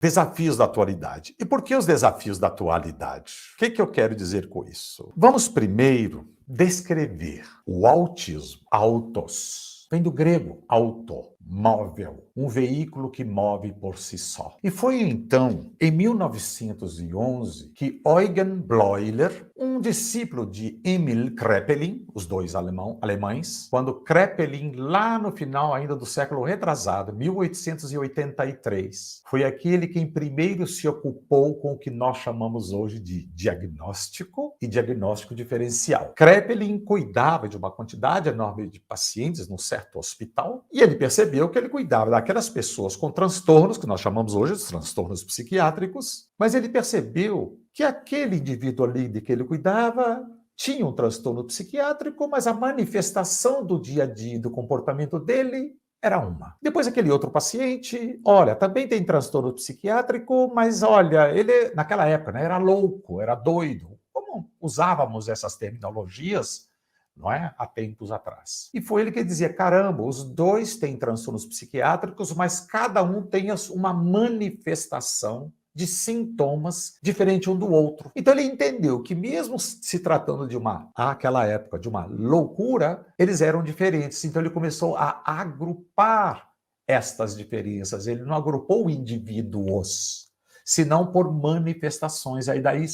Desafios da atualidade. E por que os desafios da atualidade? O que eu quero dizer com isso? Vamos primeiro descrever o autismo. Autos vem do grego auto, móvel, um veículo que move por si só. E foi então, em 1911, que Eugen Bleuler, um discípulo de Emil Kraepelin, os dois alemães, quando Kraepelin, lá no final ainda do século retrasado, 1883, foi aquele quem primeiro se ocupou com o que nós chamamos hoje de diagnóstico e diagnóstico diferencial. Kraepelin cuidava de uma quantidade enorme de pacientes num certo hospital e ele percebeu que ele cuidava daquelas pessoas com transtornos, que nós chamamos hoje de transtornos psiquiátricos, mas ele percebeu que aquele indivíduo ali de que ele cuidava tinha um transtorno psiquiátrico, mas a manifestação do dia a dia do comportamento dele era uma. Depois aquele outro paciente, olha, também tem transtorno psiquiátrico, mas olha, ele naquela época, né, era louco, era doido. Como usávamos essas terminologias, não é? Há tempos atrás. E foi ele que dizia, caramba, os dois têm transtornos psiquiátricos, mas cada um tem uma manifestação de sintomas diferente um do outro. Então ele entendeu que mesmo se tratando de àquela época, de uma loucura, eles eram diferentes. Então ele começou a agrupar estas diferenças. Ele não agrupou indivíduos, senão por manifestações. Aí daí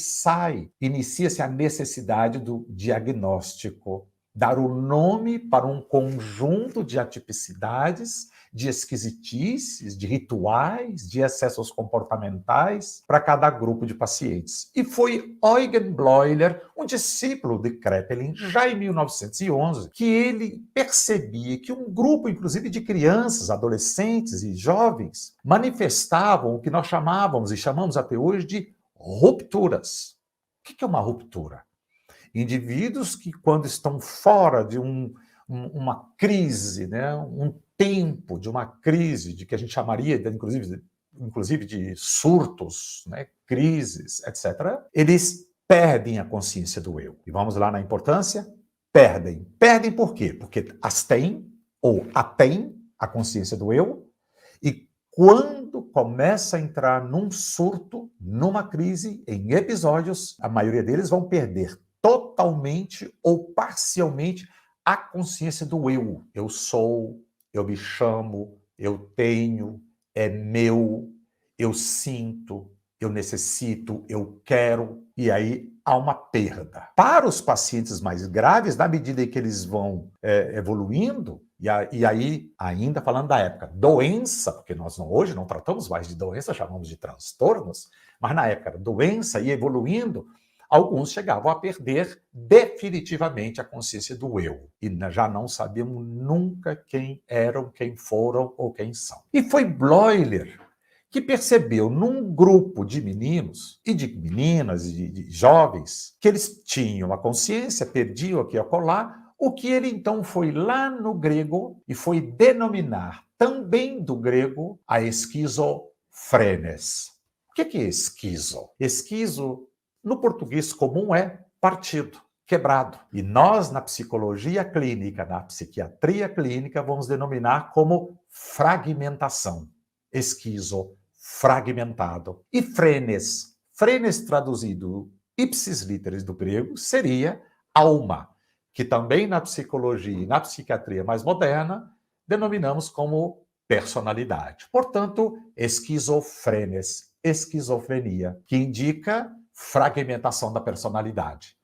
inicia-se a necessidade do diagnóstico, dar o nome para um conjunto de atipicidades, de esquisitices, de rituais, de excessos comportamentais para cada grupo de pacientes. E foi Eugen Bleuler, um discípulo de Kraepelin, já em 1911, que ele percebia que um grupo, inclusive, de crianças, adolescentes e jovens, manifestavam o que nós chamávamos e chamamos até hoje de rupturas. O que é uma ruptura? Indivíduos que, quando estão fora de uma crise, né, um tempo de uma crise, de que a gente chamaria, inclusive de surtos, né, crises, etc., eles perdem a consciência do eu. E vamos lá na importância? Perdem. Perdem por quê? Porque as têm, ou a têm, a consciência do eu, e quando começa a entrar num surto, numa crise, em episódios, a maioria deles vão perder totalmente ou parcialmente a consciência do eu. Eu sou, eu me chamo, eu tenho, é meu, eu sinto, eu necessito, eu quero, e aí há uma perda. Para os pacientes mais graves, na medida em que eles vão evoluindo, e aí, ainda falando da época, doença, porque nós hoje não tratamos mais de doença, chamamos de transtornos, mas na época, doença e evoluindo, alguns chegavam a perder definitivamente a consciência do eu. E já não sabíamos nunca quem eram, quem foram ou quem são. E foi Bleuler que percebeu num grupo de meninos e de meninas e de jovens que eles tinham a consciência, perdiam aqui e acolá, o que ele então foi lá no grego e foi denominar também do grego a esquizofrenes. O que é esquizo? Esquizo, no português comum, é partido, quebrado. E nós, na psicologia clínica, na psiquiatria clínica, vamos denominar como fragmentação. Esquizo, fragmentado. E frenes, frenes traduzido ipsis literis do grego, seria alma, que também na psicologia e na psiquiatria mais moderna denominamos como personalidade. Portanto, esquizofrenes, esquizofrenia, que indica fragmentação da personalidade.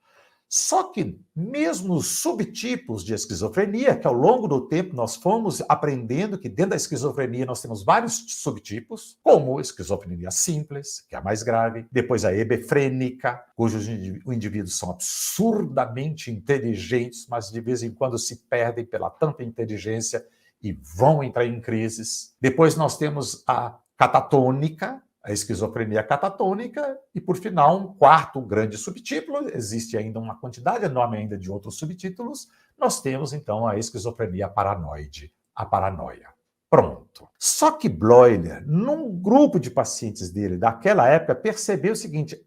Só que mesmo os subtipos de esquizofrenia, que ao longo do tempo nós fomos aprendendo que dentro da esquizofrenia nós temos vários subtipos, como esquizofrenia simples, que é a mais grave, depois a hebefrênica, cujos indivíduos são absurdamente inteligentes, mas de vez em quando se perdem pela tanta inteligência e vão entrar em crises. Depois nós temos a catatônica, a esquizofrenia catatônica, e, por final, um quarto grande subtítulo, existe ainda uma quantidade enorme ainda de outros subtítulos, nós temos, então, a esquizofrenia paranoide, a paranoia. Pronto. Só que Bleuler, num grupo de pacientes dele daquela época, percebeu o seguinte,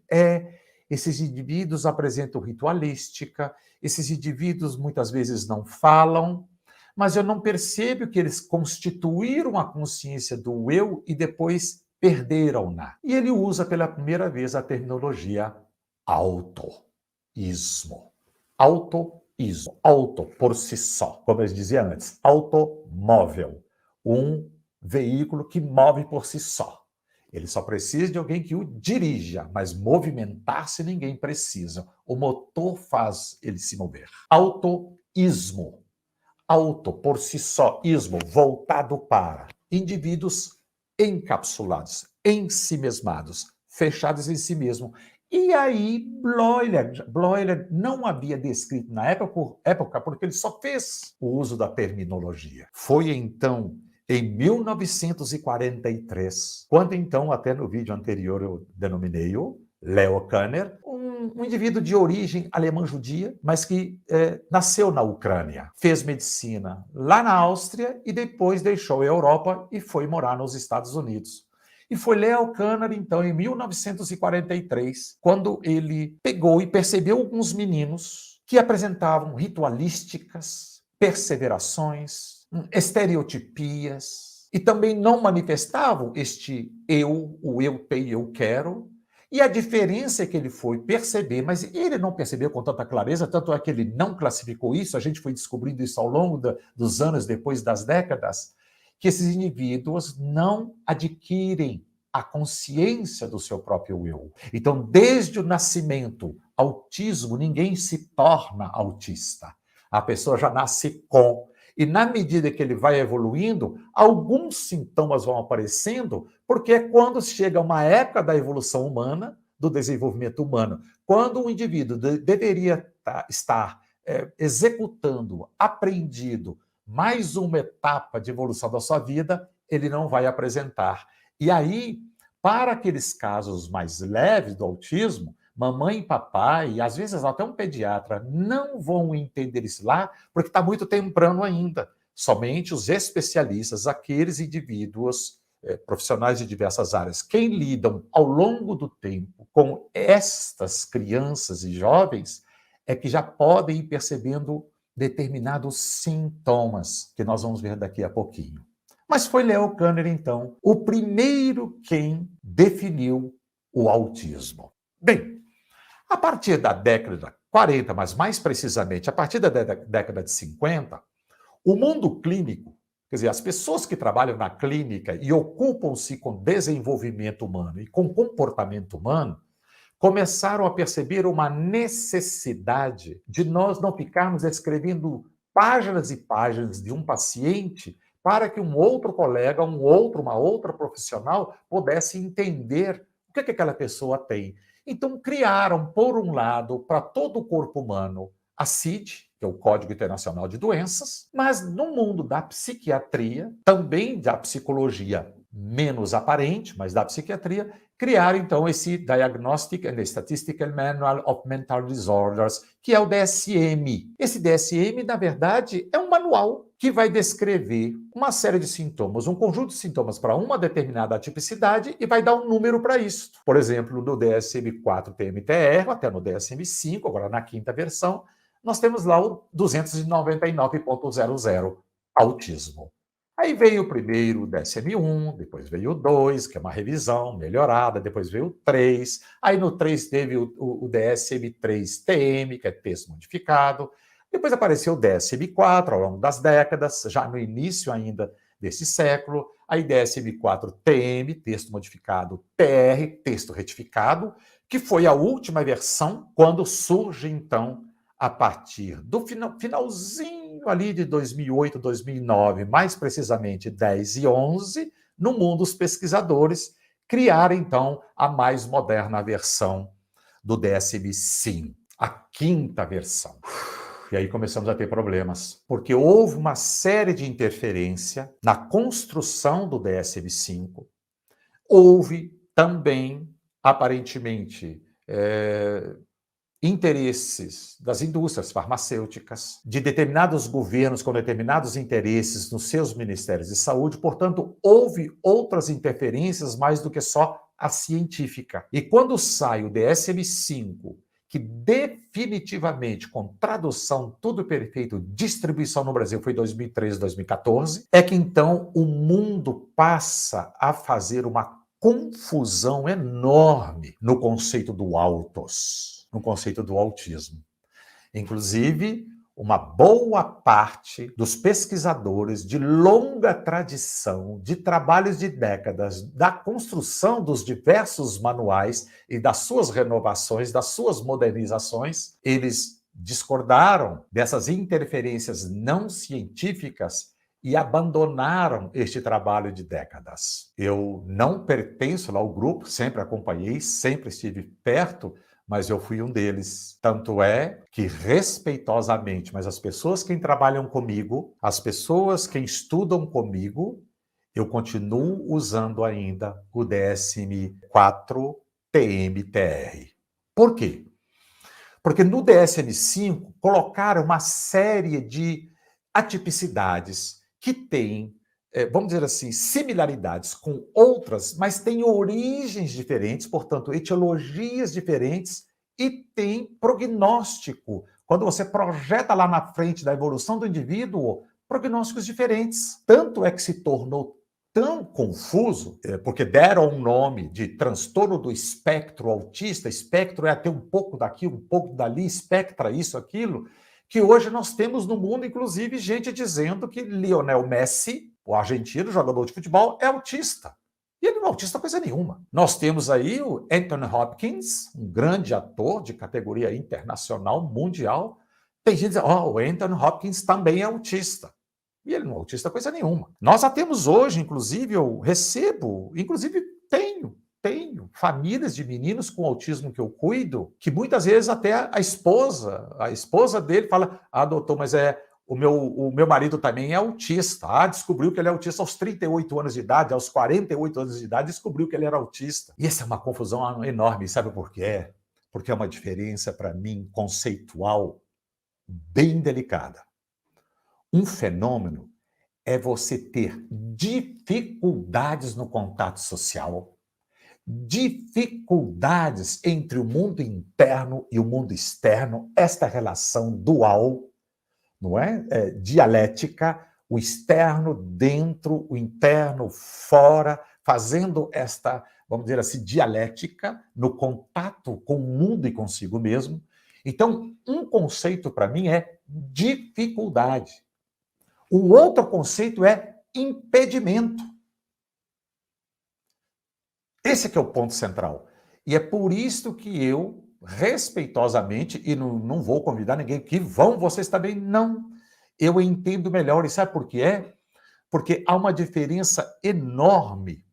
esses indivíduos apresentam ritualística, esses indivíduos muitas vezes não falam, mas eu não percebo que eles constituíram a consciência do eu e depois perderam-na. E ele usa pela primeira vez a terminologia autoísmo. Autoísmo. Auto, por si só. Como eu dizia antes, automóvel. Um veículo que move por si só. Ele só precisa de alguém que o dirija, mas movimentar-se ninguém precisa. O motor faz ele se mover. Autoísmo. Auto, por si só, ismo, voltado para indivíduos encapsulados, ensimesmados, fechados em si mesmo. E aí, Bloiler não havia descrito na época porque ele só fez o uso da terminologia. Foi então, em 1943, quando então, até no vídeo anterior eu denominei-o Leo Kanner, um indivíduo de origem alemã-judia, mas que nasceu na Ucrânia, fez medicina lá na Áustria e depois deixou a Europa e foi morar nos Estados Unidos. E foi Leo Kanner, então, em 1943, quando ele pegou e percebeu alguns meninos que apresentavam ritualísticas, perseverações, estereotipias, e também não manifestavam este eu, o eu tenho, eu quero. E a diferença é que ele foi perceber, mas ele não percebeu com tanta clareza, tanto é que ele não classificou isso, a gente foi descobrindo isso ao longo dos anos, depois das décadas, que esses indivíduos não adquirem a consciência do seu próprio eu. Então, desde o nascimento, autismo, ninguém se torna autista. A pessoa já nasce com. E na medida que ele vai evoluindo, alguns sintomas vão aparecendo, porque é quando chega uma época da evolução humana, do desenvolvimento humano, quando o indivíduo deveria estar executando, aprendido, mais uma etapa de evolução da sua vida, ele não vai apresentar. E aí, para aqueles casos mais leves do autismo, mamãe e papai, e às vezes até um pediatra, não vão entender isso lá, porque está muito temprano ainda. Somente os especialistas, aqueles indivíduos profissionais de diversas áreas, quem lidam ao longo do tempo com estas crianças e jovens, é que já podem ir percebendo determinados sintomas, que nós vamos ver daqui a pouquinho. Mas foi Leo Kanner, então, o primeiro quem definiu o autismo. Bem, a partir da década de 40, mas mais precisamente, a partir da década de 50, o mundo clínico, quer dizer, as pessoas que trabalham na clínica e ocupam-se com desenvolvimento humano e com comportamento humano, começaram a perceber uma necessidade de nós não ficarmos escrevendo páginas e páginas de um paciente para que um outro colega, uma outra profissional pudesse entender o que aquela pessoa tem. Então, criaram, por um lado, para todo o corpo humano, a CID, que é o Código Internacional de Doenças, mas no mundo da psiquiatria, também da psicologia menos aparente, mas da psiquiatria, criaram, então, esse Diagnostic and Statistical Manual of Mental Disorders, que é o DSM. Esse DSM, na verdade, é um manual que vai descrever uma série de sintomas, um conjunto de sintomas para uma determinada tipicidade e vai dar um número para isso. Por exemplo, no DSM-4 TMTR, até no DSM-5, agora na quinta versão, nós temos lá o 299.00, autismo. Aí veio o primeiro, o DSM-1, depois veio o 2, que é uma revisão melhorada, depois veio o 3, aí no 3 teve o DSM-3-TM, que é texto modificado, depois apareceu o DSM-4 ao longo das décadas, já no início ainda desse século, aí DSM-4-TM, texto modificado, TR, texto retificado, que foi a última versão, quando surge, então, a partir do finalzinho ali de 2008, 2009, mais precisamente 10 e 11, no mundo os pesquisadores criaram, então, a mais moderna versão do DSM-5, a quinta versão. E aí começamos a ter problemas, porque houve uma série de interferência na construção do DSM-5, houve também, aparentemente, interesses das indústrias farmacêuticas, de determinados governos com determinados interesses nos seus ministérios de saúde, portanto, houve outras interferências mais do que só a científica. E quando sai o DSM-5, que definitivamente, com tradução, tudo perfeito, distribuição no Brasil foi 2013, 2014, é que então o mundo passa a fazer uma confusão enorme no conceito do autos, no conceito do autismo. Inclusive, uma boa parte dos pesquisadores de longa tradição, de trabalhos de décadas, da construção dos diversos manuais e das suas renovações, das suas modernizações, eles discordaram dessas interferências não científicas e abandonaram este trabalho de décadas. Eu não pertenço ao grupo, sempre acompanhei, sempre estive perto, mas eu fui um deles. Tanto é que, respeitosamente, mas as pessoas que trabalham comigo, as pessoas que estudam comigo, eu continuo usando ainda o DSM-4 TMTR. Por quê? Porque no DSM-5 colocaram uma série de atipicidades que têm, vamos dizer assim, similaridades com outras, mas têm origens diferentes, portanto, etiologias diferentes e tem prognóstico. Quando você projeta lá na frente da evolução do indivíduo, prognósticos diferentes. Tanto é que se tornou tão confuso, porque deram um nome de transtorno do espectro autista, espectro é ter um pouco daqui, um pouco dali, espectra isso, aquilo, que hoje nós temos no mundo, inclusive, gente dizendo que Lionel Messi, o argentino, jogador de futebol, é autista. E ele não é autista coisa nenhuma. Nós temos aí o Anthony Hopkins, um grande ator de categoria internacional, mundial. Tem gente dizendo, o Anthony Hopkins também é autista. E ele não é autista coisa nenhuma. Nós já temos hoje, inclusive, eu recebo, inclusive tenho famílias de meninos com autismo que eu cuido, que muitas vezes até a esposa dele fala, doutor, mas o meu marido também é autista. Descobriu que ele é autista aos 38 anos de idade, aos 48 anos de idade, descobriu que ele era autista. E essa é uma confusão enorme, sabe por quê? Porque é uma diferença, para mim, conceitual bem delicada. Um fenômeno é você ter dificuldades no contato social, dificuldades entre o mundo interno e o mundo externo, esta relação dual, não é? Dialética, o externo dentro, o interno fora, fazendo esta, vamos dizer assim, dialética no contato com o mundo e consigo mesmo. Então, um conceito para mim é dificuldade. O outro conceito é impedimento. Esse que é o ponto central. E é por isso que eu, respeitosamente, e não vou convidar ninguém que vão, vocês também não. Eu entendo melhor. E sabe por que é? Porque há uma diferença enorme,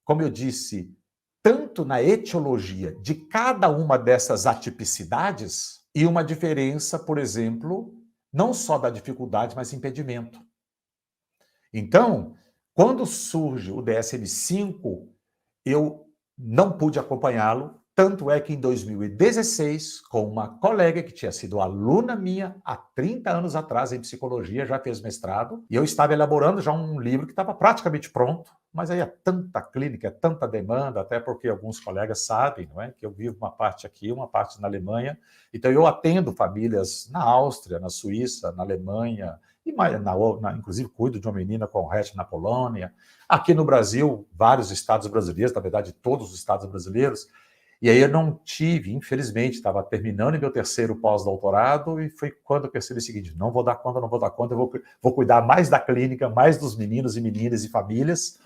como eu disse, tanto na etiologia de cada uma dessas atipicidades, e uma diferença, por exemplo, não só da dificuldade, mas impedimento. Então, quando surge o DSM-5, eu não pude acompanhá-lo, tanto é que em 2016, com uma colega que tinha sido aluna minha há 30 anos atrás em psicologia, já fez mestrado, e eu estava elaborando já um livro que estava praticamente pronto, mas aí é tanta clínica, é tanta demanda, até porque alguns colegas sabem, não é, que eu vivo uma parte aqui, uma parte na Alemanha, então eu atendo famílias na Áustria, na Suíça, na Alemanha, e inclusive cuido de uma menina com Rett na Polônia, aqui no Brasil, vários estados brasileiros, na verdade todos os estados brasileiros, e aí eu não tive, infelizmente, estava terminando meu terceiro pós-doutorado e foi quando eu percebi o seguinte, não vou dar conta, eu vou cuidar mais da clínica, mais dos meninos e meninas e famílias.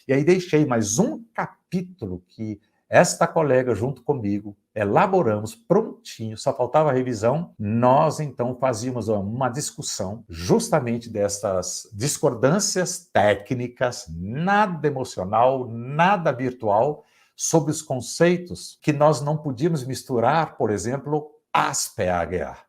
E aí deixei mais um capítulo que esta colega, junto comigo, elaboramos prontinho, só faltava a revisão. Nós, então, fazíamos uma discussão justamente dessas discordâncias técnicas, nada emocional, nada virtual, sobre os conceitos que nós não podíamos misturar, por exemplo, ASPEH,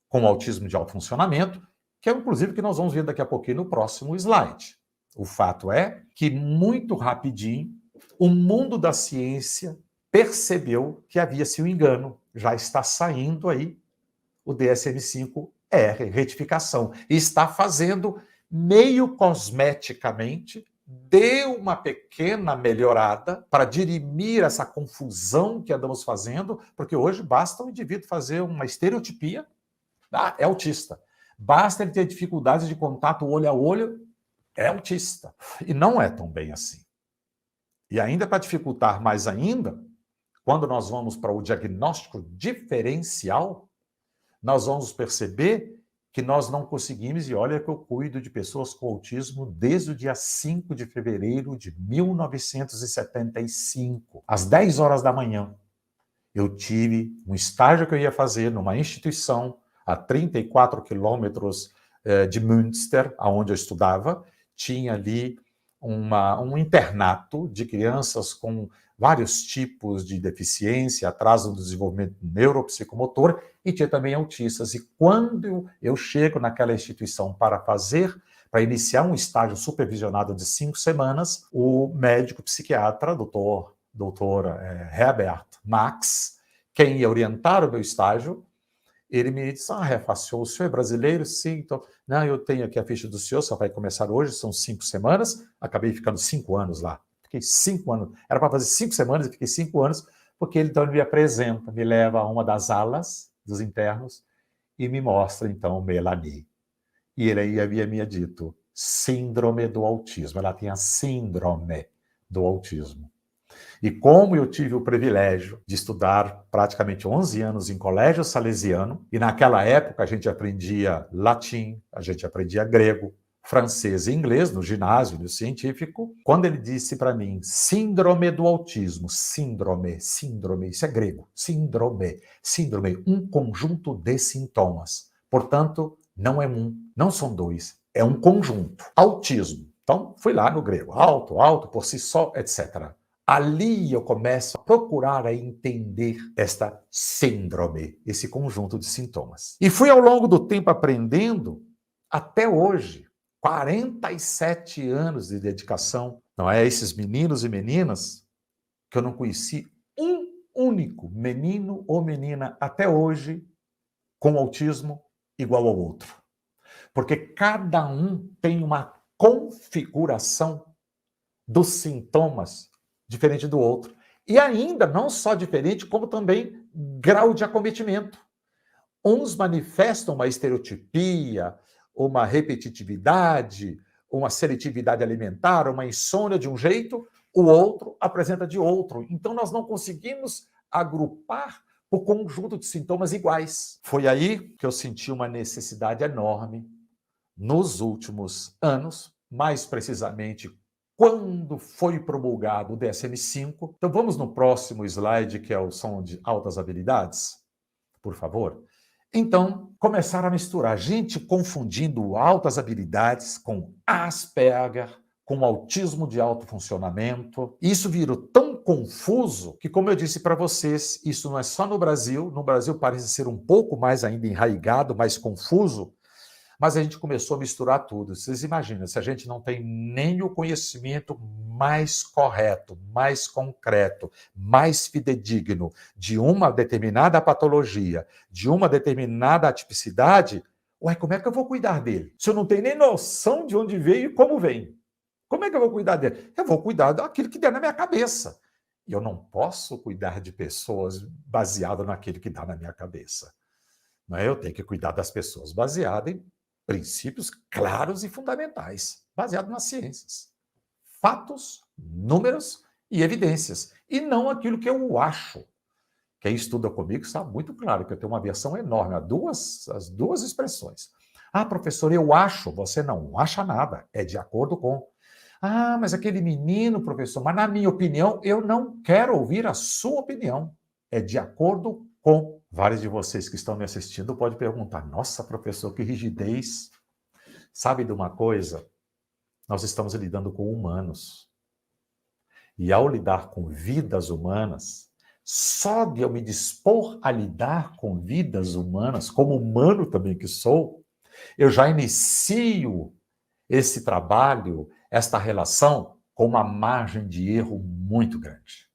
com autismo de alto funcionamento, que é inclusive o que nós vamos ver daqui a pouquinho no próximo slide. O fato é que, muito rapidinho, o mundo da ciência percebeu que havia-se um engano. Já está saindo aí o DSM-5R, retificação, e está fazendo meio cosmeticamente, deu uma pequena melhorada para dirimir essa confusão que andamos fazendo, porque hoje basta o indivíduo fazer uma estereotipia, é autista. Basta ele ter dificuldades de contato olho a olho, é autista. E não é tão bem assim. E ainda para dificultar mais ainda, quando nós vamos para o diagnóstico diferencial, nós vamos perceber que nós não conseguimos, e olha que eu cuido de pessoas com autismo desde o dia 5 de fevereiro de 1975, às 10 horas da manhã. Eu tive um estágio que eu ia fazer numa instituição a 34 quilômetros de Münster, onde eu estudava. Tinha ali um internato de crianças com vários tipos de deficiência, atraso no desenvolvimento neuropsicomotor, e tinha também autistas. E quando eu chego naquela instituição para iniciar um estágio supervisionado de 5 semanas, o médico psiquiatra, doutor Herbert Max, quem ia orientar o meu estágio, ele me disse, Refaciol, o senhor é brasileiro? Sim, então, não, eu tenho aqui a ficha do senhor, só vai começar hoje, são 5 semanas, acabei ficando 5 anos lá. Fiquei 5 anos, era para fazer 5 semanas e fiquei 5 anos, porque ele então me apresenta, me leva a uma das alas dos internos e me mostra então Melanie. E ele aí havia me dito, síndrome do autismo, ela tinha síndrome do autismo. E como eu tive o privilégio de estudar praticamente 11 anos em colégio salesiano, e naquela época a gente aprendia latim, a gente aprendia grego, francês e inglês no ginásio, no científico, quando ele disse para mim, síndrome do autismo, síndrome, isso é grego, síndrome, um conjunto de sintomas. Portanto, não é um, não são dois, é um conjunto. Autismo. Então, fui lá no grego, alto, por si só, etc. Ali eu começo a procurar a entender esta síndrome, esse conjunto de sintomas. E fui ao longo do tempo aprendendo, até hoje, 47 anos de dedicação, não é? Esses meninos e meninas que eu não conheci um único menino ou menina até hoje com autismo igual ao outro. Porque cada um tem uma configuração dos sintomas diferente do outro. E ainda não só diferente, como também grau de acometimento. Uns manifestam uma estereotipia, uma repetitividade, uma seletividade alimentar, uma insônia de um jeito, o outro apresenta de outro. Então nós não conseguimos agrupar o conjunto de sintomas iguais. Foi aí que eu senti uma necessidade enorme nos últimos anos, mais precisamente quando foi promulgado o DSM-5. Então vamos no próximo slide, que é o som de altas habilidades, por favor. Então, começaram a misturar gente confundindo altas habilidades com Asperger, com autismo de alto funcionamento. Isso virou tão confuso que, como eu disse para vocês, isso não é só no Brasil parece ser um pouco mais ainda enraigado, mais confuso, mas a gente começou a misturar tudo. Vocês imaginam, se a gente não tem nem o conhecimento mais correto, mais concreto, mais fidedigno de uma determinada patologia, de uma determinada atipicidade, como é que eu vou cuidar dele? Se eu não tenho nem noção de onde veio e como vem. Como é que eu vou cuidar dele? Eu vou cuidar daquilo que der na minha cabeça. E eu não posso cuidar de pessoas baseado naquilo que dá na minha cabeça. Não é? Eu tenho que cuidar das pessoas baseado em princípios claros e fundamentais, baseados nas ciências. Fatos, números e evidências. E não aquilo que eu acho. Quem estuda comigo sabe muito claro que eu tenho uma aversão enorme as duas expressões. Professor, eu acho. Você não acha nada. É de acordo com. Mas aquele menino, professor, mas na minha opinião, eu não quero ouvir a sua opinião. É de acordo com. Vários de vocês que estão me assistindo podem perguntar, nossa, professor, que rigidez. Sabe de uma coisa? Nós estamos lidando com humanos. E ao lidar com vidas humanas, só de eu me dispor a lidar com vidas humanas, como humano também que sou, eu já inicio esse trabalho, esta relação, com uma margem de erro muito grande.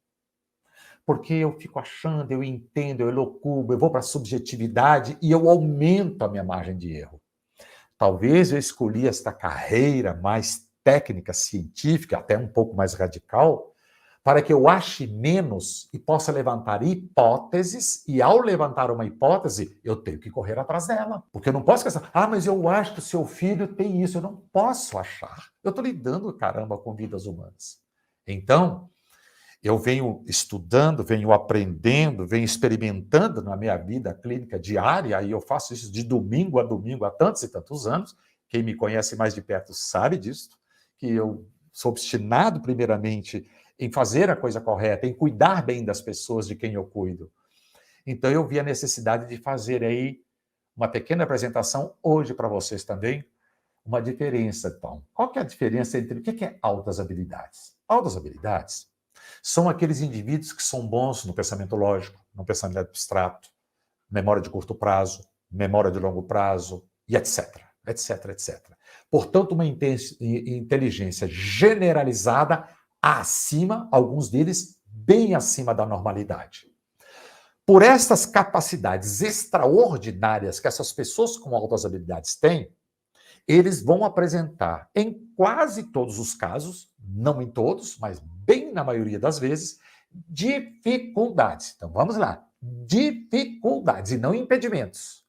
Porque eu fico achando, eu entendo, eu elocubro, eu vou para a subjetividade e eu aumento a minha margem de erro. Talvez eu escolhi esta carreira mais técnica, científica, até um pouco mais radical, para que eu ache menos e possa levantar hipóteses, e ao levantar uma hipótese, eu tenho que correr atrás dela. Porque eu não posso pensar, mas eu acho que o seu filho tem isso. Eu não posso achar. Eu estou lidando, caramba, com vidas humanas. Então, Eu venho estudando, venho aprendendo, venho experimentando na minha vida clínica diária, e eu faço isso de domingo a domingo há tantos e tantos anos. Quem me conhece mais de perto sabe disso, que eu sou obstinado, primeiramente, em fazer a coisa correta, em cuidar bem das pessoas de quem eu cuido. Então, eu vi a necessidade de fazer aí uma pequena apresentação hoje para vocês também, uma diferença, então. Qual que é a diferença entre o que é altas habilidades? Altas habilidades são aqueles indivíduos que são bons no pensamento lógico, no pensamento abstrato, memória de curto prazo, memória de longo prazo, e etc, etc, etc. Portanto, uma inteligência generalizada acima, alguns deles bem acima da normalidade. Por estas capacidades extraordinárias que essas pessoas com altas habilidades têm, eles vão apresentar, em quase todos os casos, não em todos, mas bem na maioria das vezes, dificuldades. Então vamos lá. Dificuldades e não impedimentos.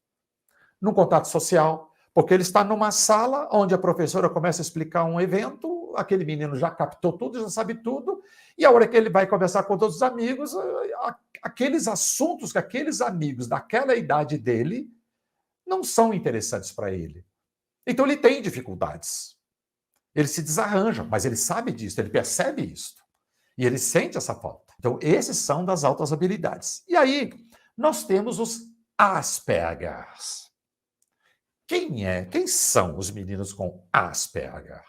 No contato social, porque ele está numa sala onde a professora começa a explicar um evento, aquele menino já captou tudo, já sabe tudo, e a hora que ele vai conversar com todos os amigos, aqueles assuntos que aqueles amigos daquela idade dele não são interessantes para ele. Então ele tem dificuldades. Ele se desarranja, mas ele sabe disso, ele percebe isso. E ele sente essa falta. Então, esses são das altas habilidades. E aí, nós temos os Aspergers. Quem são os meninos com Asperger?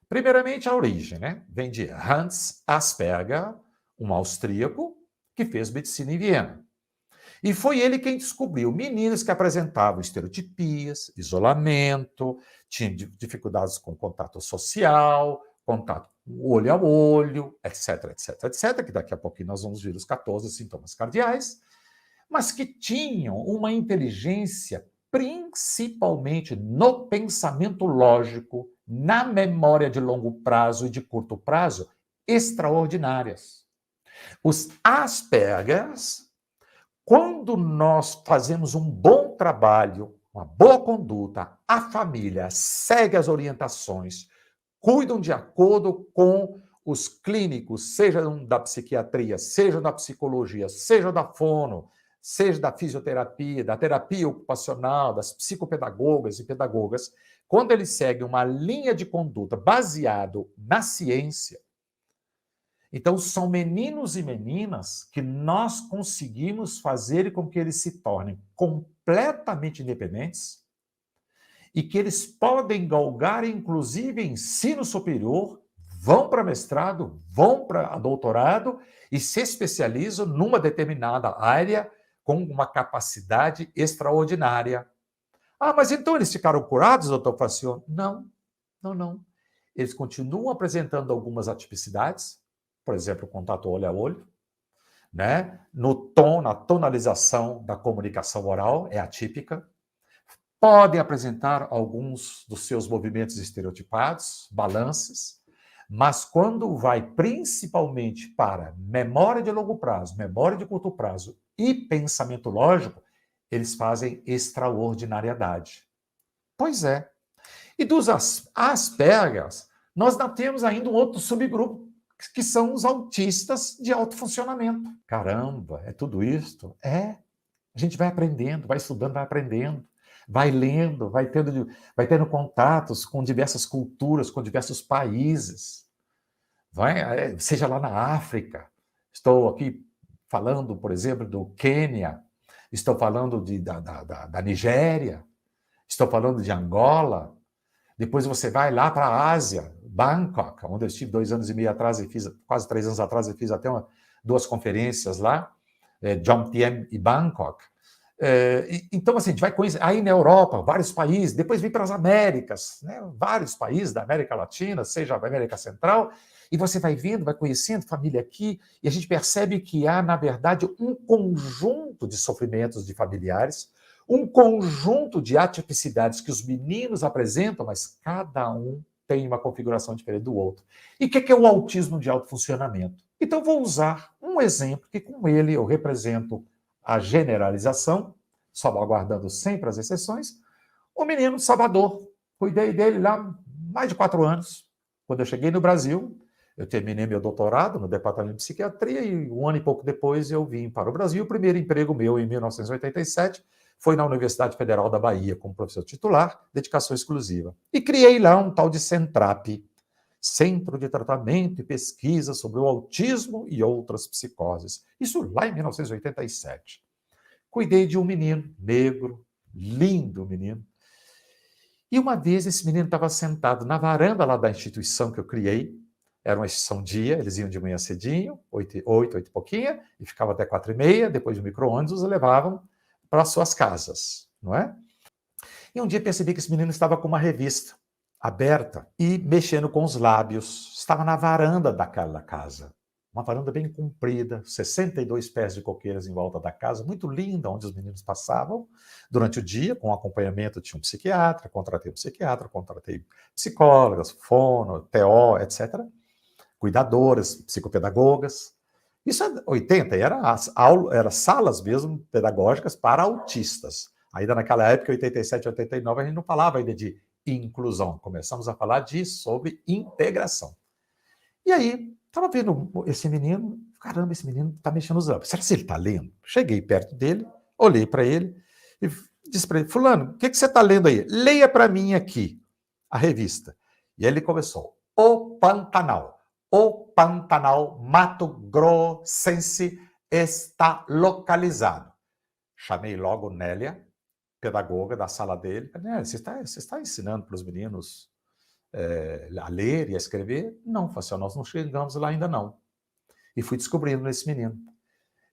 Primeiramente, a origem, né? Vem de Hans Asperger, um austríaco que fez medicina em Viena. E foi ele quem descobriu meninos que apresentavam estereotipias, isolamento, tinham dificuldades com contato social, contato olho a olho, etc, etc, etc, que daqui a pouquinho nós vamos ver os 14 sintomas cardeais, mas que tinham uma inteligência principalmente no pensamento lógico, na memória de longo prazo e de curto prazo, extraordinárias. Os Aspergers, quando nós fazemos um bom trabalho, uma boa conduta, a família segue as orientações, cuidam de acordo com os clínicos, sejam da psiquiatria, seja da psicologia, seja da fono, seja da fisioterapia, da terapia ocupacional, das psicopedagogas e pedagogas, quando eles seguem uma linha de conduta baseado na ciência, então são meninos e meninas que nós conseguimos fazer com que eles se tornem completamente independentes e que eles podem galgar, inclusive, ensino superior, vão para mestrado, vão para doutorado e se especializam numa determinada área com uma capacidade extraordinária. Ah, mas então eles ficaram curados, doutor Facione? Não, não, não. Eles continuam apresentando algumas atipicidades, por exemplo, o contato olho a olho, né? No tom, na tonalização da comunicação oral, é atípica. Podem apresentar alguns dos seus movimentos estereotipados, balances, mas quando vai principalmente para memória de longo prazo, memória de curto prazo e pensamento lógico, eles fazem extraordinariedade. Pois é. E dos Aspergers, nós não temos ainda um outro subgrupo, que são os autistas de alto funcionamento. Caramba, é tudo isso? É. A gente vai aprendendo, vai estudando, vai aprendendo, vai lendo, vai tendo contatos com diversas culturas, com diversos países. Seja lá na África. Estou aqui falando, por exemplo, do Quênia, estou falando da Nigéria, estou falando de Angola. Depois você vai lá para a Ásia, Bangkok, onde eu estive 2 anos e meio atrás, e fiz, quase 3 anos atrás, e fiz até 2 conferências lá, Jomtien e Bangkok. Então, assim, a gente vai conhecer, aí na Europa, vários países, depois vem para as Américas, né? Vários países da América Latina, seja a América Central, e você vai vendo, vai conhecendo família aqui, e a gente percebe que há, na verdade, um conjunto de sofrimentos de familiares, um conjunto de atipicidades que os meninos apresentam, mas cada um tem uma configuração diferente do outro. E o que é o autismo de alto funcionamento? Então, vou usar um exemplo que, com ele, eu represento a generalização, salvaguardando sempre as exceções. O menino Salvador. Cuidei dele lá mais de 4 anos. Quando eu cheguei no Brasil, Eu terminei meu doutorado no departamento de psiquiatria e um ano e pouco depois eu vim para o Brasil. O primeiro emprego meu, em 1987, foi na Universidade Federal da Bahia, como professor titular, dedicação exclusiva. E criei lá um tal de CENTRAP, Centro de Tratamento e Pesquisa sobre o Autismo e Outras Psicoses. Isso lá em 1987. Cuidei de um menino negro, lindo menino. E uma vez esse menino estava sentado na varanda lá da instituição que eu criei. Era uma instituição dia, eles iam de manhã cedinho, 8 e pouquinho, e ficavam até 4h30, depois do micro-ônibus, os levavam para as suas casas, não é? E um dia percebi que esse menino estava com uma revista aberta e mexendo com os lábios. Estava na varanda daquela casa. Uma varanda bem comprida, 62 pés de coqueiras em volta da casa, muito linda, onde os meninos passavam durante o dia, com acompanhamento. Tinha um psiquiatra, contratei psicólogas, fono, TO, etc., cuidadoras, psicopedagogas. Isso é 80, era salas mesmo pedagógicas para autistas. Ainda naquela época, 87, 89, a gente não falava ainda de inclusão. Começamos a falar sobre integração. E aí, estava vendo esse menino, caramba, esse menino está mexendo os lábios. Será que ele está lendo? Cheguei perto dele, olhei para ele e disse para ele: fulano, o que você está lendo aí? Leia para mim aqui a revista. E aí ele começou: O Pantanal. O Pantanal Mato Grossense está localizado. Chamei logo Nélia, pedagoga da sala dele. Nélia, você está ensinando para os meninos a ler e a escrever? Não, assim, nós não chegamos lá ainda não. E fui descobrindo nesse menino.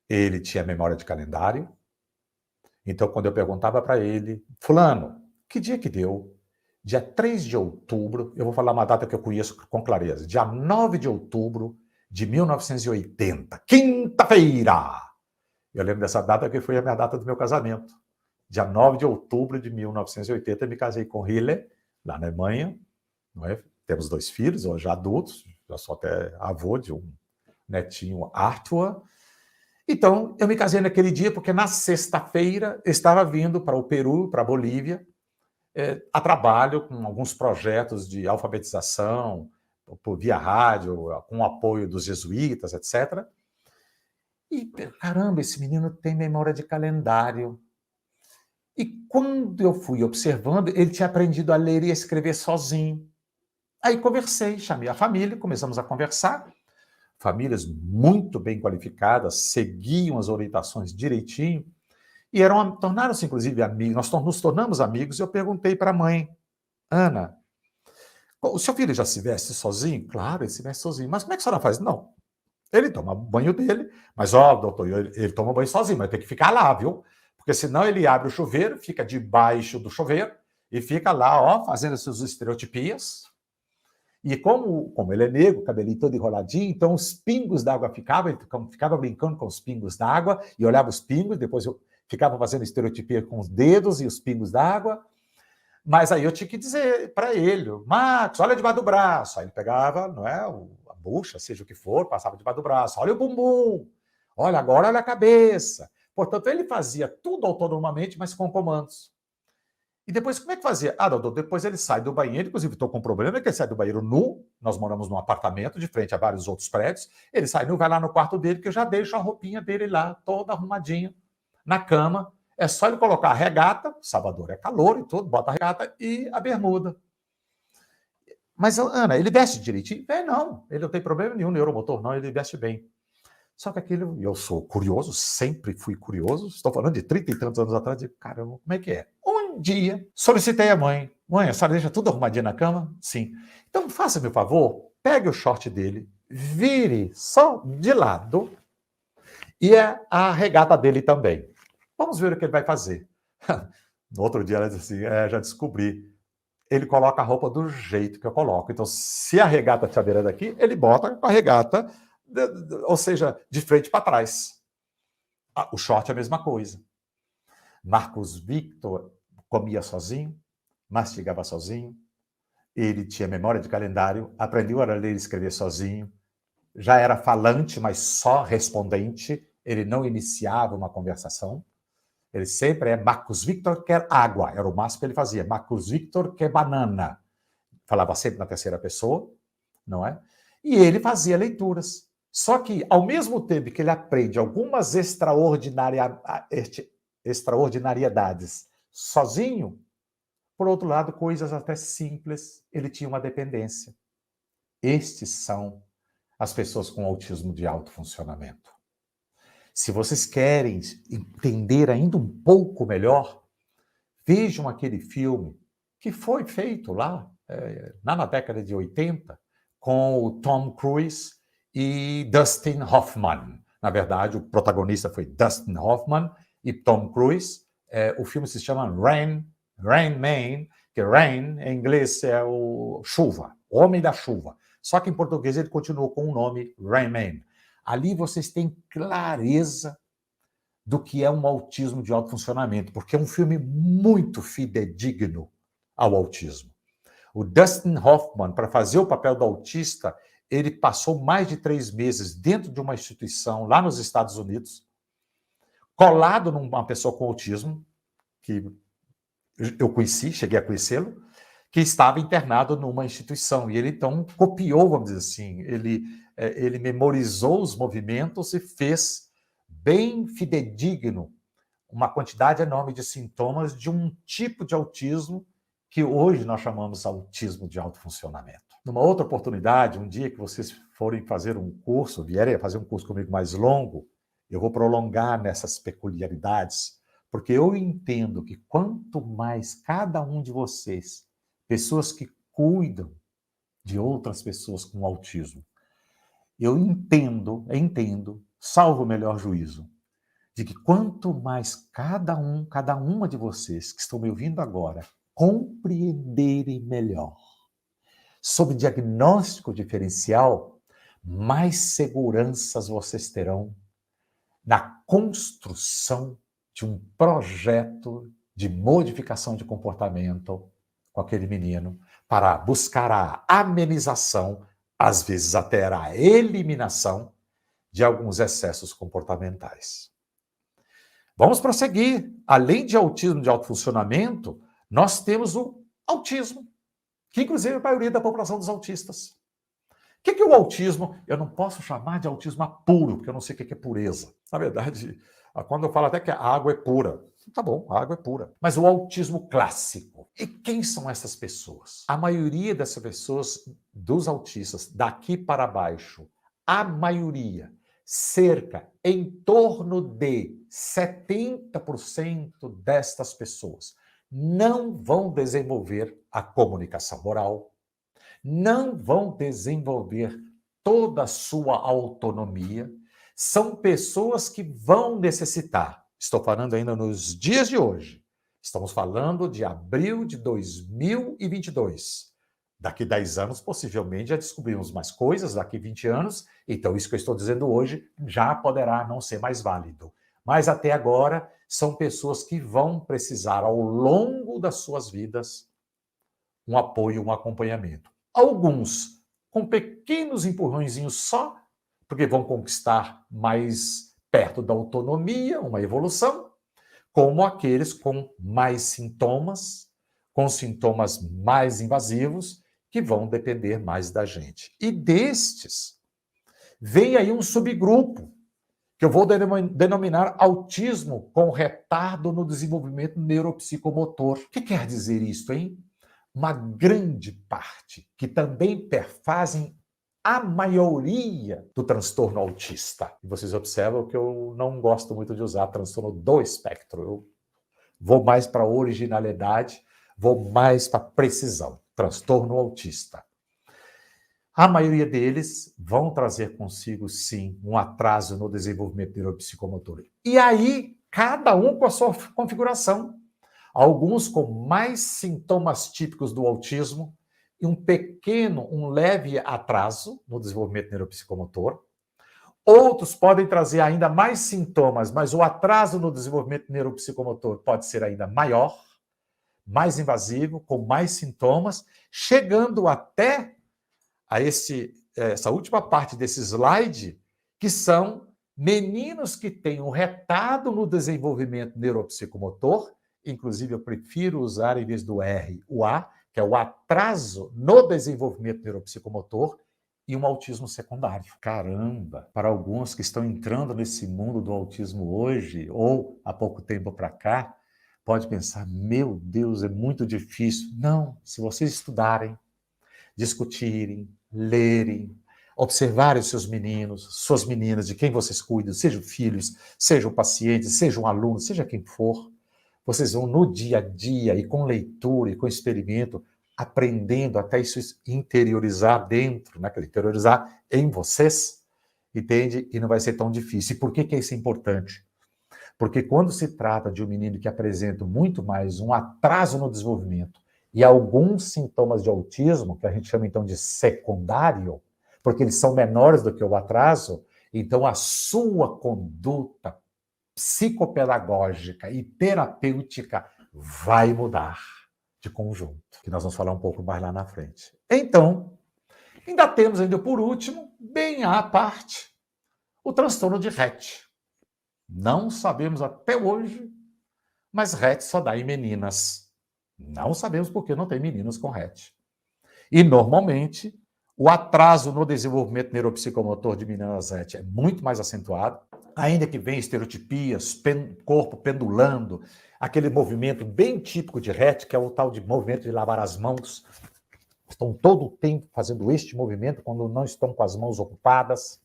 Ele tinha memória de calendário. Então, quando eu perguntava para ele: fulano, que dia que deu? Dia 3 de outubro, eu vou falar uma data que eu conheço com clareza, dia 9 de outubro de 1980, quinta-feira. Eu lembro dessa data porque foi a minha data do meu casamento. Dia 9 de outubro de 1980, eu me casei com Hille, lá na Alemanha. Não é? Temos 2 filhos, hoje adultos, já sou até avô de um netinho, Arthur. Então, eu me casei naquele dia porque na sexta-feira eu estava vindo para o Peru, para a Bolívia, a trabalho com alguns projetos de alfabetização, por via rádio, com o apoio dos jesuítas, etc. E, caramba, esse menino tem memória de calendário. E quando eu fui observando, ele tinha aprendido a ler e a escrever sozinho. Aí conversei, chamei a família, começamos a conversar. Famílias muito bem qualificadas, seguiam as orientações direitinho. E tornaram-se, inclusive, amigos. Nós nos tornamos amigos e eu perguntei para a mãe: Ana, o seu filho já se veste sozinho? Claro, ele se veste sozinho. Mas como é que a senhora faz? Não, ele toma banho dele, mas, doutor, ele toma banho sozinho, mas tem que ficar lá, viu? Porque senão ele abre o chuveiro, fica debaixo do chuveiro e fica lá, fazendo as suas estereotipias. E como ele é negro, cabelinho todo enroladinho, então os pingos d'água ele ficava brincando com os pingos d'água e olhava os pingos, depois eu ficava fazendo estereotipia com os dedos e os pingos d'água. Mas aí eu tinha que dizer para ele: Marcos, olha debaixo do braço. Aí ele pegava, não é, a bucha, seja o que for, passava debaixo do braço. Olha o bumbum. Olha, agora olha a cabeça. Portanto, ele fazia tudo autonomamente, mas com comandos. E depois, como é que fazia? Doutor, depois ele sai do banheiro, inclusive estou com um problema, que ele sai do banheiro nu, nós moramos num apartamento de frente a vários outros prédios, ele sai nu, vai lá no quarto dele, que eu já deixo a roupinha dele lá, toda arrumadinha, na cama. É só ele colocar a regata, Salvador é calor e tudo, bota a regata e a bermuda. Mas, Ana, ele veste direitinho? Não, ele não tem problema nenhum, neuromotor não, ele veste bem. Só que aquilo, eu sou curioso, sempre fui curioso, estou falando de 30 e tantos anos atrás, de caramba, como é que é? Um dia, solicitei à mãe: mãe, a senhora deixa tudo arrumadinho na cama? Sim. Então, faça-me o favor, pegue o short dele, vire só de lado e a regata dele também. Vamos ver o que ele vai fazer. No outro dia, ela disse assim: já descobri. Ele coloca a roupa do jeito que eu coloco. Então, se a regata estiver beirando aqui, ele bota com a regata, ou seja, de frente para trás. O short é a mesma coisa. Marcos Victor comia sozinho, mastigava sozinho, ele tinha memória de calendário, aprendeu a ler e escrever sozinho, já era falante, mas só respondente, ele não iniciava uma conversação. Ele sempre Marcos Victor quer água, era o máximo que ele fazia. Marcos Victor quer banana. Falava sempre na terceira pessoa, não é? E ele fazia leituras. Só que, ao mesmo tempo que ele aprende algumas extraordinariedades sozinho, por outro lado, coisas até simples, ele tinha uma dependência. Estes são as pessoas com autismo de alto funcionamento. Se vocês querem entender ainda um pouco melhor, vejam aquele filme que foi feito lá na década de 80, com o Tom Cruise e Dustin Hoffman. Na verdade, o protagonista foi Dustin Hoffman e Tom Cruise. O filme se chama Rain Man, que Rain em inglês é o chuva, o homem da chuva. Só que em português ele continuou com o nome Rain Man. Ali vocês têm clareza do que é um autismo de alto funcionamento, porque é um filme muito fidedigno ao autismo. O Dustin Hoffman, para fazer o papel do autista, ele passou mais de 3 meses dentro de uma instituição lá nos Estados Unidos, colado numa pessoa com autismo, que eu conheci, cheguei a conhecê-lo, que estava internado numa instituição. E ele, então, copiou, vamos dizer assim, ele memorizou os movimentos e fez bem fidedigno uma quantidade enorme de sintomas de um tipo de autismo que hoje nós chamamos autismo de alto funcionamento. Numa outra oportunidade, um dia que vocês forem fazer um curso, vierem a fazer um curso comigo mais longo, eu vou prolongar nessas peculiaridades, porque eu entendo que quanto mais cada um de vocês, pessoas que cuidam de outras pessoas com autismo, eu entendo, salvo o melhor juízo, de que quanto mais cada uma de vocês que estão me ouvindo agora compreenderem melhor sobre diagnóstico diferencial, mais seguranças vocês terão na construção de um projeto de modificação de comportamento com aquele menino para buscar a amenização, às vezes até a eliminação de alguns excessos comportamentais. Vamos prosseguir. Além de autismo de alto funcionamento, nós temos o autismo, que inclusive é a maioria da população dos autistas. O que é o autismo? Eu não posso chamar de autismo puro, porque eu não sei o que é pureza. Na verdade, quando eu falo até que a água é pura, tá bom, a água é pura. Mas o autismo clássico. E quem são essas pessoas? A maioria dessas pessoas, dos autistas, daqui para baixo, a maioria, em torno de 70% destas pessoas não vão desenvolver a comunicação oral, não vão desenvolver toda a sua autonomia, são pessoas que vão necessitar, estou falando ainda nos dias de hoje, estamos falando de abril de 2022, daqui 10 anos, possivelmente, já descobrimos mais coisas, daqui 20 anos, então isso que eu estou dizendo hoje já poderá não ser mais válido. Mas até agora, são pessoas que vão precisar, ao longo das suas vidas, um apoio, um acompanhamento. Alguns com pequenos empurrõezinhos só, porque vão conquistar mais perto da autonomia, uma evolução, como aqueles com mais sintomas, com sintomas mais invasivos, que vão depender mais da gente. E destes, vem aí um subgrupo, que eu vou denominar autismo com retardo no desenvolvimento neuropsicomotor. O que quer dizer isso, hein? Uma grande parte, que também perfazem a maioria do transtorno autista. E vocês observam que eu não gosto muito de usar transtorno do espectro. Eu vou mais para a originalidade, vou mais para a precisão. Transtorno autista. A maioria deles vão trazer consigo, sim, um atraso no desenvolvimento neuropsicomotor. E aí, cada um com a sua configuração. Alguns com mais sintomas típicos do autismo e um leve atraso no desenvolvimento neuropsicomotor. Outros podem trazer ainda mais sintomas, mas o atraso no desenvolvimento neuropsicomotor pode ser ainda maior, mais invasivo, com mais sintomas, chegando até a essa última parte desse slide, que são meninos que têm um retardo no desenvolvimento neuropsicomotor, inclusive eu prefiro usar, em vez do R, o A, que é o atraso no desenvolvimento neuropsicomotor, e um autismo secundário. Caramba! Para alguns que estão entrando nesse mundo do autismo hoje, ou há pouco tempo para cá, pode pensar, meu Deus, é muito difícil. Não, se vocês estudarem, discutirem, lerem, observarem os seus meninos, suas meninas, de quem vocês cuidam, sejam filhos, sejam pacientes, sejam alunos, seja quem for, vocês vão no dia a dia e com leitura e com experimento, aprendendo até isso interiorizar dentro, né? Interiorizar em vocês, entende? E não vai ser tão difícil. E por que isso é importante? Porque quando se trata de um menino que apresenta muito mais um atraso no desenvolvimento e alguns sintomas de autismo, que a gente chama então de secundário, porque eles são menores do que o atraso, então a sua conduta psicopedagógica e terapêutica vai mudar de conjunto, que nós vamos falar um pouco mais lá na frente. Então, ainda temos ainda por último, bem à parte, o transtorno de Rett. Não sabemos até hoje, mas Rett só dá em meninas. Não sabemos porque não tem meninos com Rett. E, normalmente, o atraso no desenvolvimento neuropsicomotor de meninas Rett é muito mais acentuado, ainda que venha estereotipias, corpo pendulando, aquele movimento bem típico de Rett, que é o tal de movimento de lavar as mãos. Estão todo o tempo fazendo este movimento quando não estão com as mãos ocupadas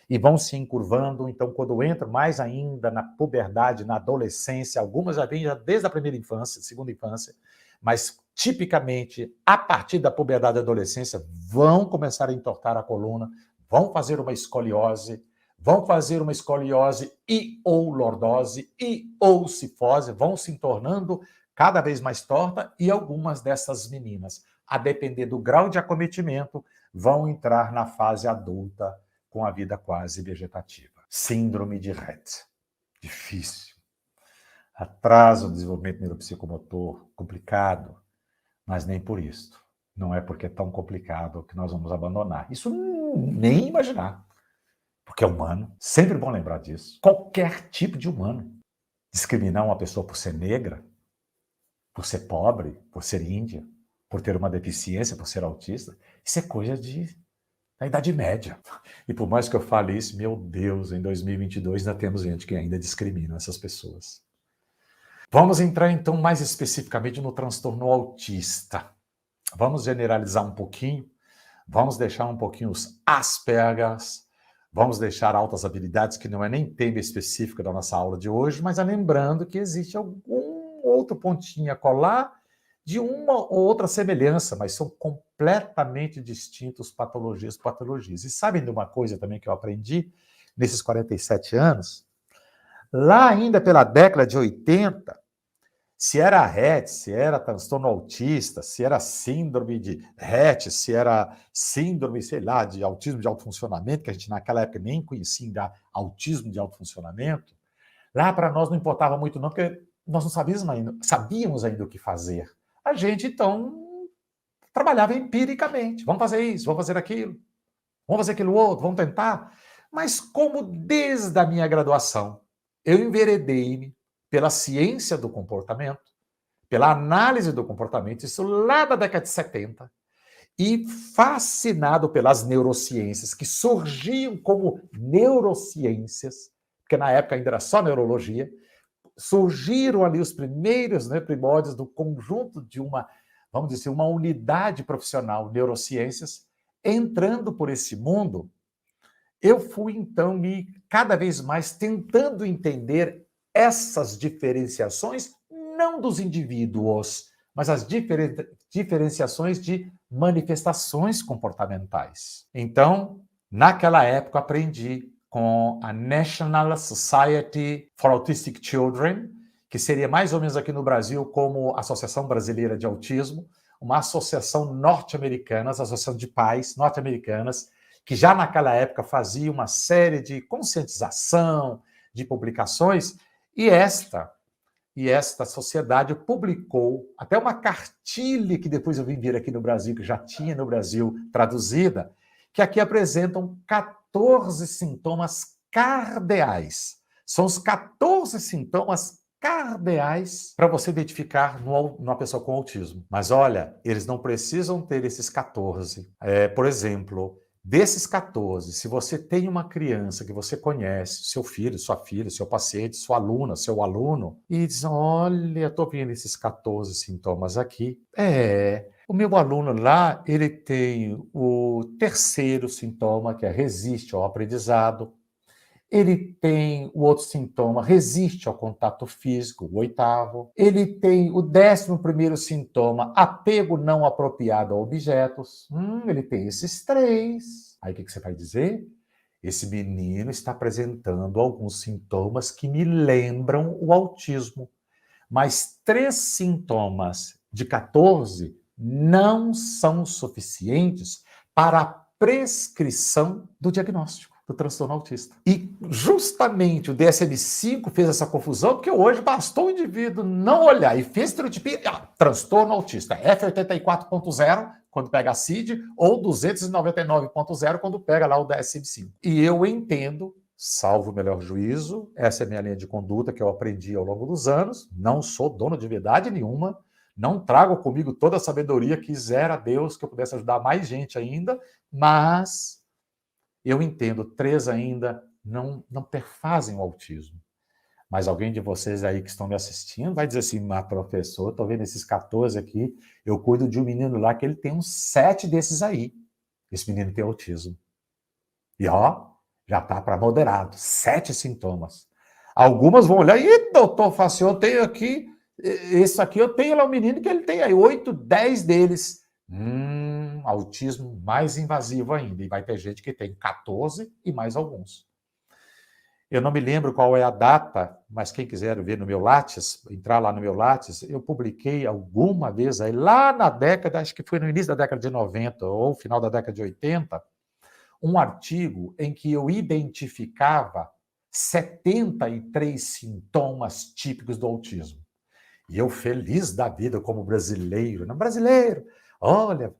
e vão se encurvando. Então, quando entram mais ainda na puberdade, na adolescência, algumas já vêm desde a primeira infância, segunda infância, mas tipicamente, a partir da puberdade e adolescência, vão começar a entortar a coluna, vão fazer uma escoliose e ou lordose e ou cifose, vão se tornando cada vez mais torta e algumas dessas meninas, a depender do grau de acometimento, vão entrar na fase adulta com a vida quase vegetativa. Síndrome de Rett. Difícil. Atraso no desenvolvimento neuropsicomotor, complicado, mas nem por isso. Não é porque é tão complicado que nós vamos abandonar. Isso nem imaginar. Porque é humano. Sempre bom lembrar disso. Qualquer tipo de humano. Discriminar uma pessoa por ser negra, por ser pobre, por ser índia, por ter uma deficiência, por ser autista, isso é coisa da Idade Média. E por mais que eu fale isso, meu Deus, em 2022 ainda temos gente que ainda discrimina essas pessoas. Vamos entrar então mais especificamente no transtorno autista. Vamos generalizar um pouquinho, vamos deixar um pouquinho os Aspergers, vamos deixar altas habilidades, que não é nem tema específico da nossa aula de hoje, mas é lembrando que existe algum outro pontinho a colar de uma ou outra semelhança, mas são completamente distintos patologias. E sabem de uma coisa também que eu aprendi nesses 47 anos? Lá ainda pela década de 80, se era Rett, se era transtorno autista, se era síndrome de Rett, se era síndrome, sei lá, de autismo de alto funcionamento, que a gente naquela época nem conhecia ainda autismo de alto funcionamento, lá para nós não importava muito não, porque nós não sabíamos ainda o que fazer. A gente, então, trabalhava empiricamente. Vamos fazer isso, vamos fazer aquilo, vamos fazer aquilo outro, vamos tentar. Mas como desde a minha graduação eu enveredei-me pela ciência do comportamento, pela análise do comportamento, isso lá da década de 70, e fascinado pelas neurociências, que surgiam como neurociências, porque na época ainda era só neurologia, surgiram ali os primeiros primórdios do conjunto de uma, vamos dizer, uma unidade profissional, neurociências, entrando por esse mundo, eu fui então cada vez mais tentando entender essas diferenciações, não dos indivíduos, mas as diferenciações de manifestações comportamentais. Então, naquela época, aprendi com a National Society for Autistic Children, que seria mais ou menos aqui no Brasil como Associação Brasileira de Autismo, uma associação norte-americana, associação de pais norte-americanas, que já naquela época fazia uma série de conscientização, de publicações, e esta sociedade publicou até uma cartilha que depois eu vim ver aqui no Brasil, que já tinha no Brasil traduzida, que aqui apresentam 14 sintomas cardeais. São os 14 sintomas cardeais para você identificar numa pessoa com autismo. Mas olha, eles não precisam ter esses 14. Por exemplo, Desses 14, se você tem uma criança que você conhece, seu filho, sua filha, seu paciente, sua aluna, seu aluno, e diz: olha, estou vendo esses 14 sintomas aqui. O meu aluno lá, ele tem o terceiro sintoma, que é resiste ao aprendizado. Ele tem o outro sintoma, resiste ao contato físico, o oitavo. Ele tem o 11º sintoma, apego não apropriado a objetos. Ele tem esses 3. Aí o que você vai dizer? Esse menino está apresentando alguns sintomas que me lembram o autismo. Mas 3 sintomas de 14 não são suficientes para a prescrição do diagnóstico do transtorno autista. E justamente o DSM-5 fez essa confusão, porque hoje bastou o indivíduo não olhar e fez estereotipia, transtorno autista, F84.0, quando pega a CID, ou 299.0, quando pega lá o DSM-5. E eu entendo, salvo o melhor juízo, essa é a minha linha de conduta que eu aprendi ao longo dos anos, não sou dono de verdade nenhuma, não trago comigo toda a sabedoria, quisera Deus que eu pudesse ajudar mais gente ainda, mas eu entendo, 3 ainda não perfazem o autismo. Mas alguém de vocês aí que estão me assistindo vai dizer assim: mas professor, estou vendo esses 14 aqui, eu cuido de um menino lá que ele tem uns 7 desses aí. Esse menino tem autismo. E já está para moderado, 7 sintomas. Algumas vão olhar, e doutor Facio, eu tenho aqui, esse aqui eu tenho lá um menino que ele tem aí 8, 10 deles. Autismo mais invasivo ainda. E vai ter gente que tem 14 e mais alguns. Eu não me lembro qual é a data, mas quem quiser ver no meu Lattes, entrar lá no meu Lattes, eu publiquei alguma vez aí, lá na década, acho que foi no início da década de 90 ou final da década de 80, um artigo em que eu identificava 73 sintomas típicos do autismo. E eu, feliz da vida como brasileiro, olha,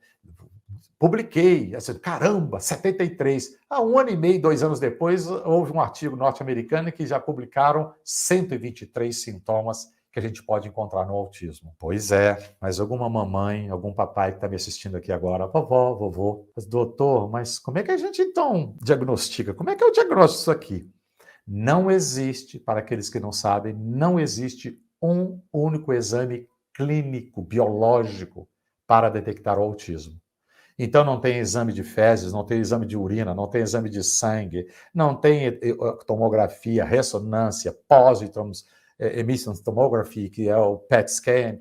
publiquei, assim, caramba, 73. Há 1 ano e meio, 2 anos depois, houve um artigo norte-americano que já publicaram 123 sintomas que a gente pode encontrar no autismo. Pois é, mas alguma mamãe, algum papai que está me assistindo aqui agora, vovó, vovô, mas, doutor, mas como é que a gente então diagnostica? Como é que eu diagnóstico isso aqui? Não existe, para aqueles que não sabem, não existe um único exame clínico, biológico, para detectar o autismo. Então não tem exame de fezes, não tem exame de urina, não tem exame de sangue, não tem tomografia, ressonância, positons, emission tomography, que é o PET scan.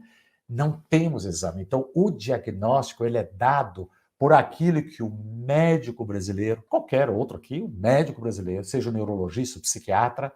Não temos exame. Então o diagnóstico ele é dado por aquilo que o médico brasileiro, qualquer outro aqui, o médico brasileiro, seja o neurologista, o psiquiatra,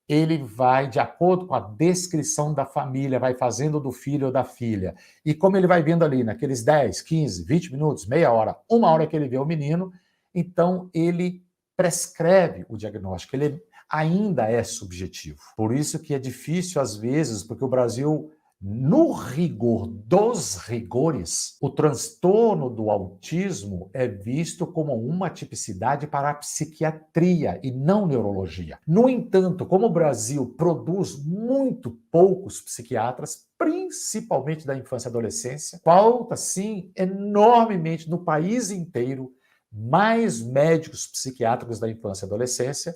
ele vai, de acordo com a descrição da família, vai fazendo do filho ou da filha. E como ele vai vendo ali, naqueles 10, 15, 20 minutos, meia hora, 1 hora que ele vê o menino, então ele prescreve o diagnóstico. Ele ainda é subjetivo. Por isso que é difícil, às vezes, porque o Brasil, no rigor dos rigores, o transtorno do autismo é visto como uma tipicidade para a psiquiatria e não neurologia. No entanto, como o Brasil produz muito poucos psiquiatras, principalmente da infância e adolescência, falta, sim, enormemente no país inteiro mais médicos psiquiátricos da infância e adolescência.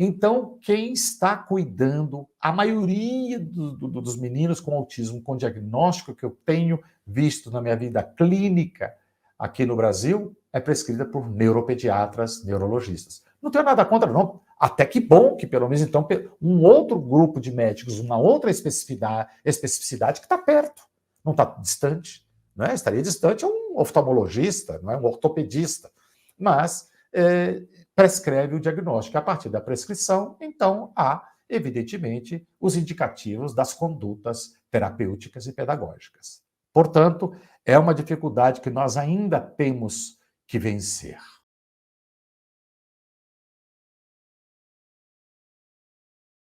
Então, quem está cuidando, a maioria dos meninos com autismo, com diagnóstico que eu tenho visto na minha vida clínica aqui no Brasil, é prescrita por neuropediatras, neurologistas. Não tenho nada contra, não. Até que bom que, pelo menos, então, um outro grupo de médicos, uma outra especificidade que está perto, não está distante. Não é? Estaria distante um oftalmologista, não é? Um ortopedista. Mas prescreve o diagnóstico. A partir da prescrição, então, há, evidentemente, os indicativos das condutas terapêuticas e pedagógicas. Portanto, é uma dificuldade que nós ainda temos que vencer.